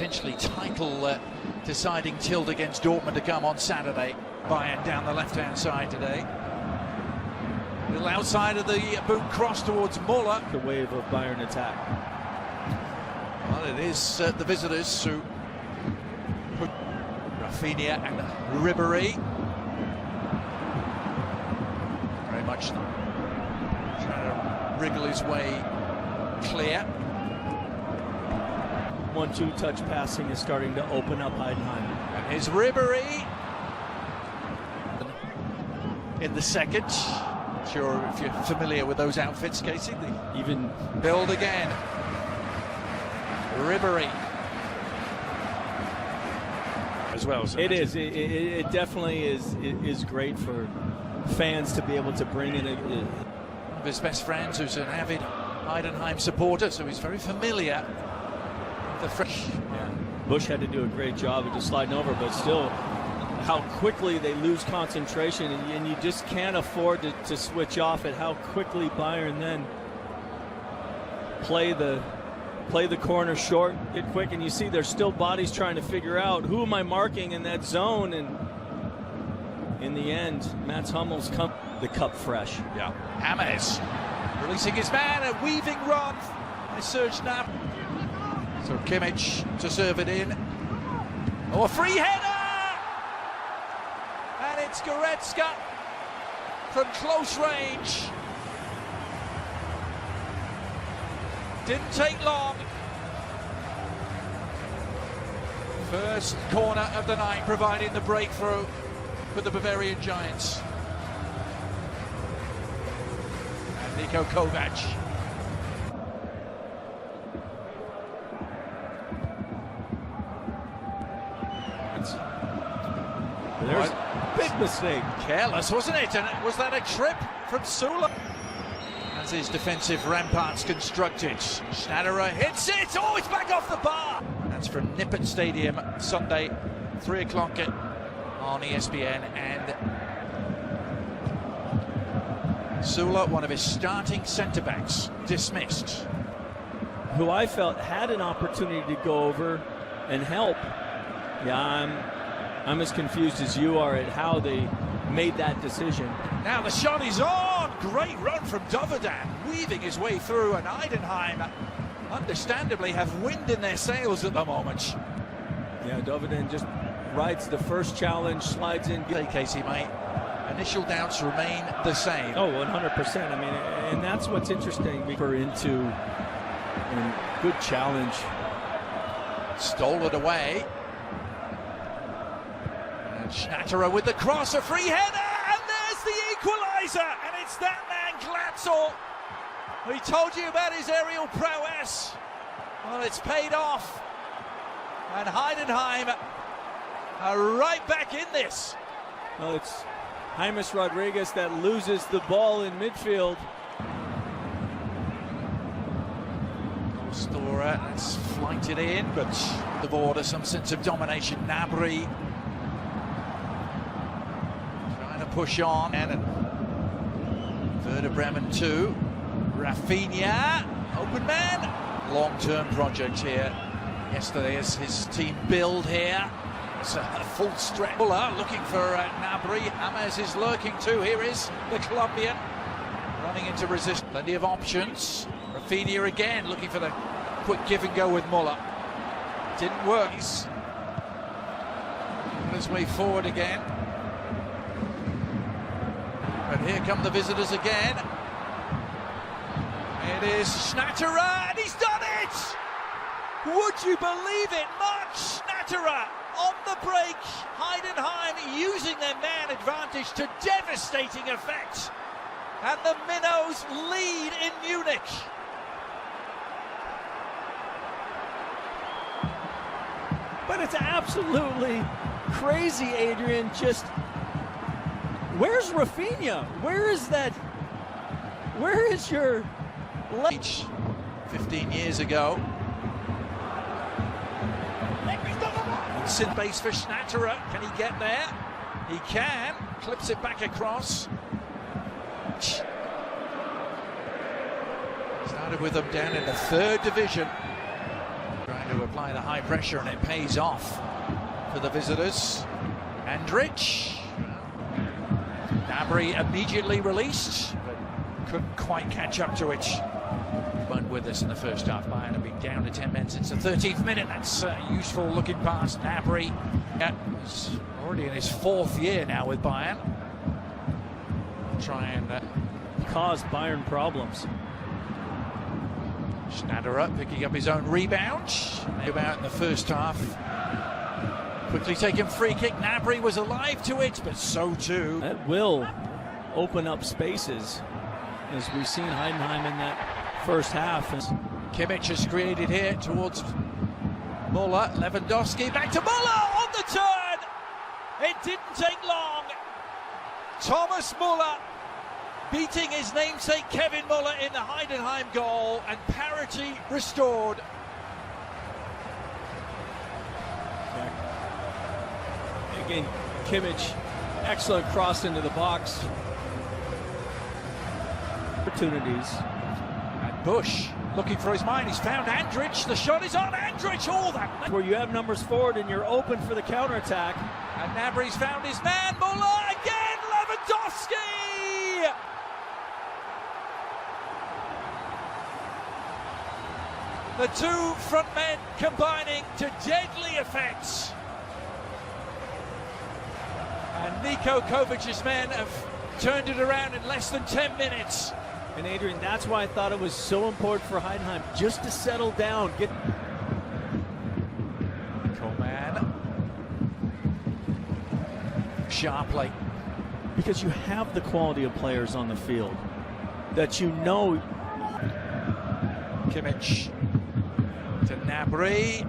potentially title deciding tilt against Dortmund to come on Saturday. Bayern down the left-hand side today. A little outside of the boot cross towards Müller. The wave of Bayern attack. Well, it is the visitors who put Rafinha and Ribéry. Very much trying to wriggle his way clear. 1-2 touch passing is starting to open up Hheidenheim. And here's Ribéry in the second. Sure, if you're familiar with those outfits, Casey. They even build again. Ribéry as well. It is. It definitely is great for fans to be able to bring in one of his best friends, who's an avid Heidenheim supporter, so he's very familiar with the fresh. Yeah. Bush had to do a great job of just sliding over, but still, how quickly they lose concentration, and you just can't afford to switch off at how quickly Bayern then play the corner short, get quick, and you see there's still bodies trying to figure out who am I marking in that zone, and in the end, Mats Hummels come the cup fresh. Yeah, James releasing his man, a weaving run by Serge Gnabry. So Kimmich to serve it in. Oh, a free header! And it's Goretzka from close range. Didn't take long. First corner of the night, providing the breakthrough for the Bavarian Giants. And Niko Kovac. There's a big mistake. Careless, wasn't it? And was that a trip from Sula? As his defensive ramparts constructed. Schnatterer hits it! Oh, it's back off the bar! That's from Nippert Stadium, Sunday, 3 o'clock on ESPN. And Sula, one of his starting centre-backs, dismissed. Who I felt had an opportunity to go over and help. Yeah, I'm as confused as you are at how they made that decision. Now the shot is on! Great run from Dovedan, weaving his way through, and Heidenheim, understandably, have wind in their sails at the moment. Yeah, Dovedan just rides the first challenge, slides in. Hey, Casey, mate, initial doubts remain the same. Oh, 100%. I mean, and that's what's interesting. We're into a good challenge. Stole it away. Schnatterer with the cross, a free header, and there's the equaliser, and it's that man Glatzel. We told you about his aerial prowess. Well, it's paid off, and Heidenheim are right back in this. Well, it's James Rodriguez that loses the ball in midfield. Storer, that's flighted in, but the border, some sense of domination. Gnabry push on, and Werder Bremen 2. Rafinha, open man. Long-term project here. Yesterday as his team build here. It's a full stretch. Looking for Gnabry. James is lurking too. Here is the Colombian running into resistance. Plenty of options. Rafinha again looking for the quick give and go with Müller. Didn't work. He's on his way forward again. But here come the visitors again. It is Schnatterer, and he's done it! Would you believe it? Mark Schnatterer on the break. Heidenheim using their man advantage to devastating effect. And the Minnows lead in Munich. But it's absolutely crazy, Adrian. Just where's Rafinha? Where is that? Where is your 15 years ago? Sin base for Schnatterer. Can he get there? He can. Clips it back across. Started with them down in the 3rd division. Trying to apply the high pressure, and it pays off for the visitors. Andrich. Gnabry immediately released, but couldn't quite catch up to it. Weren't with us in the first half. Bayern have been down to 10 men since the 13th minute. That's a useful looking pass. Gnabry is already in his 4th year now with Bayern. Try and cause Bayern problems. Schneider picking up his own rebound. About in the first half. Quickly taken free kick. Gnabry was alive to it, but so too. That will open up spaces, as we've seen Heidenheim in that first half. Kimmich has created here towards Muller. Lewandowski back to Muller on the turn. It didn't take long. Thomas Muller beating his namesake Kevin Muller in the Heidenheim goal, and parity restored. Again, Kimmich, excellent cross into the box. Opportunities. And Bush looking for his mind. He's found Andrich. The shot is on Andrich. All that. Where you have numbers forward and you're open for the counterattack. And Gnabry's found his man. Muller again. Lewandowski. The two front men combining to deadly effects. And Niko Kovac's men have turned it around in less than 10 minutes. And Adrian, that's why I thought it was so important for Heidenheim just to settle down. Coleman. Sharply. Because you have the quality of players on the field that you know. Kimmich to Gnabry.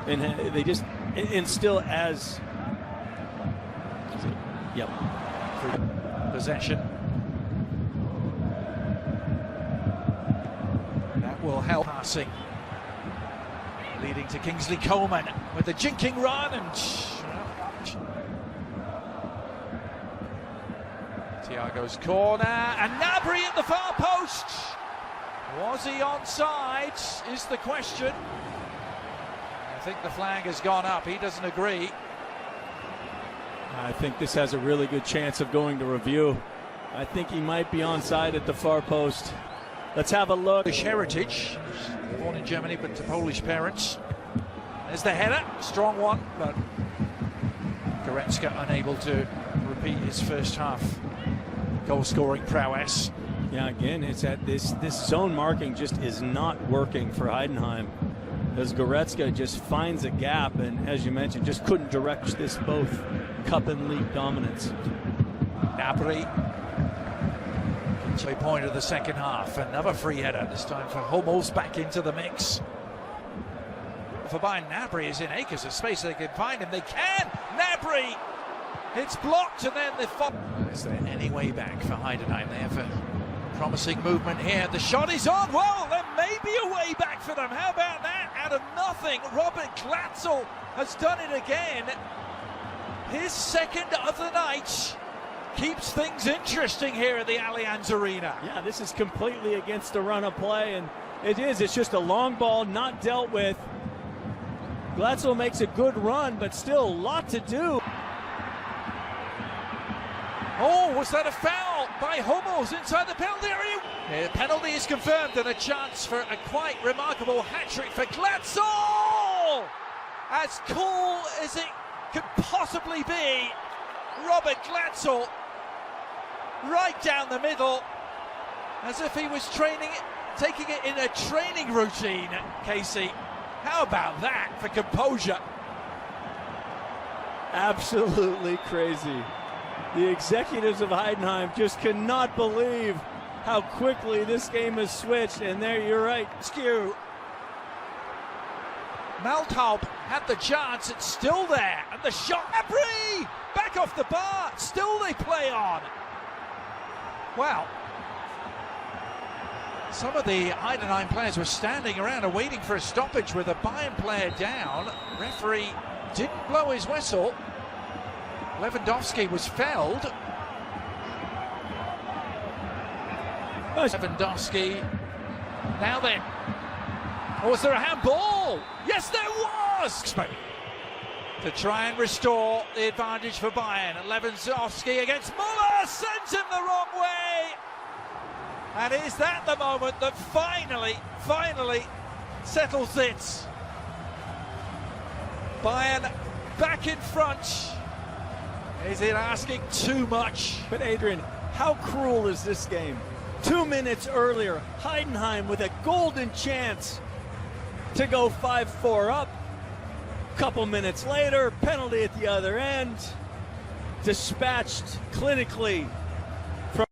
And they just instill as... Yep. Possession. That will help passing. Leading to Kingsley Coman with the jinking run, and Thiago's corner, and Gnabry at the far post. Was he onside is the question. I think the flag has gone up. He doesn't agree. I think this has a really good chance of going to review. I think he might be onside at the far post. Let's have a look. Polish heritage, born in Germany but to Polish parents. There's the header, strong one, but Goretzka unable to repeat his first half goal-scoring prowess. Yeah, again, it's at this zone marking just is not working for Heidenheim, as Goretzka just finds a gap, and as you mentioned, just couldn't direct this both cup and league dominance. Gnabry, halfway point of the second half, another free header, this time for Hummels back into the mix. For Bayern, Gnabry is in acres of space, they can find him, they can! Gnabry! It's blocked, and then is there any way back for Heidenheim? They have a promising movement here. The shot is on. Well, there may be a way back for them. How about that? Out of nothing, Robert Glatzel has done it again. His second of the night keeps things interesting here at the Allianz Arena. Yeah, this is completely against the run of play, and it's just a long ball not dealt with. Glatzel makes a good run, but still a lot to do. Oh, was that a foul by Hummels inside the penalty area? The penalty is confirmed, and a chance for a quite remarkable hat-trick for Glatzel! As cool as it could possibly be, Robert Glatzel right down the middle, as if he was taking it in a training routine, Casey. How about that for composure? Absolutely crazy. The executives of Heidenheim just cannot believe how quickly this game has switched, and there you're right. Skew. Maltaub had the chance, it's still there, and the shot, Gnabry! Back off the bar, still they play on. Wow. Some of the Heidenheim players were standing around and waiting for a stoppage with a Bayern player down. Referee didn't blow his whistle. Lewandowski was fouled. Lewandowski. Now then, Or was there a handball? Yes, there was! To try and restore the advantage for Bayern. Lewandowski against Muller, sends him the wrong way. And is that the moment that finally settles it? Bayern back in front. Is it asking too much? But Adrian, how cruel is this game? 2 minutes earlier, Heydenheim with a golden chance to go 5-4 up. Couple minutes later, penalty at the other end, dispatched clinically from